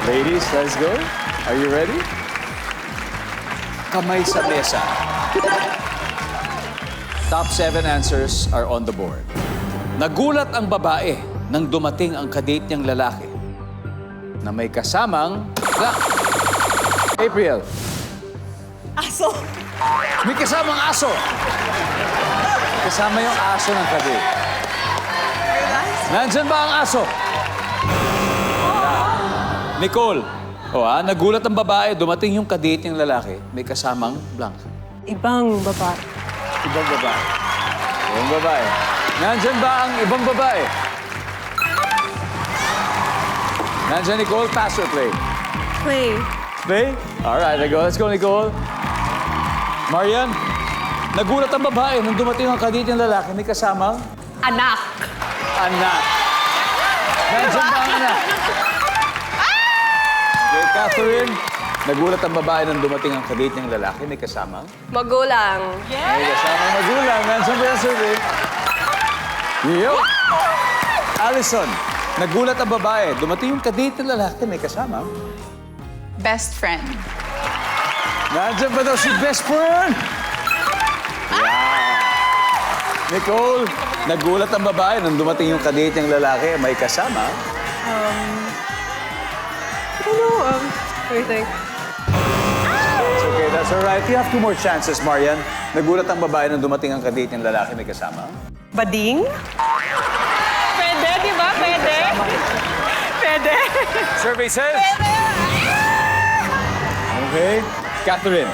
Ladies, let's go. Are you ready? Kamay sa mesa. Top 7 answers are on the board. Nagulat ang babae nang dumating ang kadate niyang lalaki na may kasamang blank. April. Aso. May kasamang aso. Kasama yung aso ng kadate. Nandyan ba ang aso? Nicole. Nagulat ang babae, dumating yung kadate niyang lalaki, may kasamang blank. Ibang babae. Ibang babae. Ibang babae. Nandyan ba ang ibang babae? Nandyan, Nicole, pass or play? Play. Play? Alright, let's go, Nicole. Marian, nagulat ang babae nung dumating ang kadate niyang lalaki, may kasamang Anak. anak. Nandyan ba ang anak? Okay, Catherine, nagulat ang babae nung dumating ang kadate niyang lalaki, may kasamang Magulang. may kasamang magulang. Nandyan ba yung survey? Yo! Allison, nagulat ang babae. Dumating yung kadate ng lalaki, may kasama. Best friend. Nandyan ba daw si best friend? Wow! Nicole, nagulat ang babae nung dumating yung kadate ng lalaki, may kasama. Everything. It's okay, that's all right. You have 2 more chances, Marian. Nagulat ang babae nung dumating ang kadate ng lalaki, may kasama. Bading? Pwede, di ba? Pwede. Pwede. Survey says... Okay. Catherine.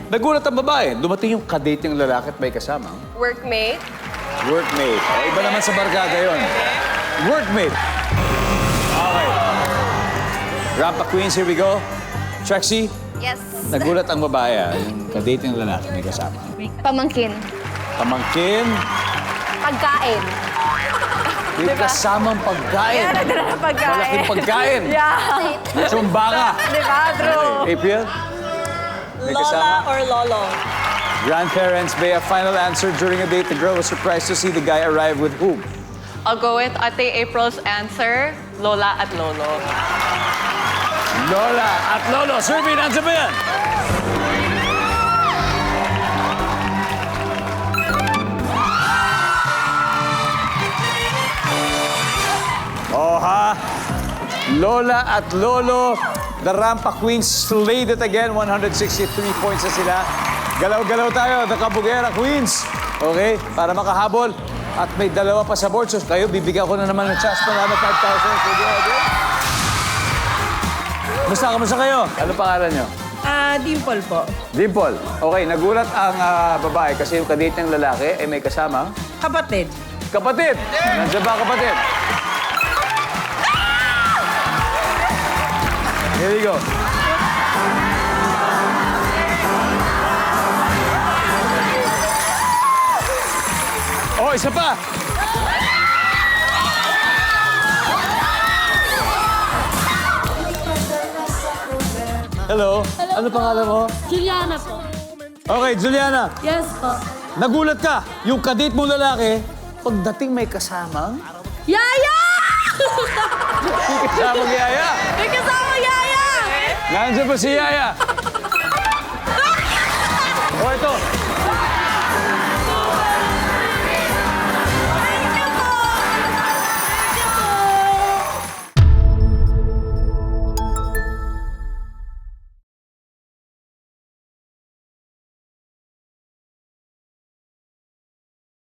Nagulat ang babae. Dumating yung kadate ng lalaki at may kasama. Workmate? Workmate. Iba naman sa barkada yun. Workmate. Okay. Rampa Queens, here we go. Trixie, Yes. nagulat ang babae. Yung kadate ng lalaki may kasama. Pamangkin. Pamangkin, Pagkain. may kasamang pagkain. Nagdala ng pagkain. Malaking pagkain. Yeah. Chumbaka. Di ba, bro? April, may kasama. Lola or lolo? Grandparents may have final answer during a date. The girl was surprised to see the guy arrive with whom? I'll go with Ate April's answer, Lola at Lolo. Lola at Lolo. Survey, nandiyan ba yan? Oh, ha? Lola at Lolo. The Rampa Queens slayed it again. 163 points na sila. Galaw-galaw tayo. The Kabugera Queens. Okay? Para makahabol. At may 2 pa sa board. So kayo, bibigyan ko na naman ng chance para na 5,000. Sige, okay? Kamusta kayo? Ano pangalan nyo? Dimple po. Dimple. Okay, nagulat ang babae kasi yung kadate ng lalaki ay may kasama. Kapatid. Kapatid! Nandiyan ba ang kapatid? Here we go. Oh, isa pa! Hello. Ano pangalan mo? Juliana po. Okay, Juliana. Yes po. Nagulat ka. Yung kadate mo lalaki, pagdating may kasamang... Yaya! May kasamang yaya. May kasama Yaya! Nandiyan ba si Yaya?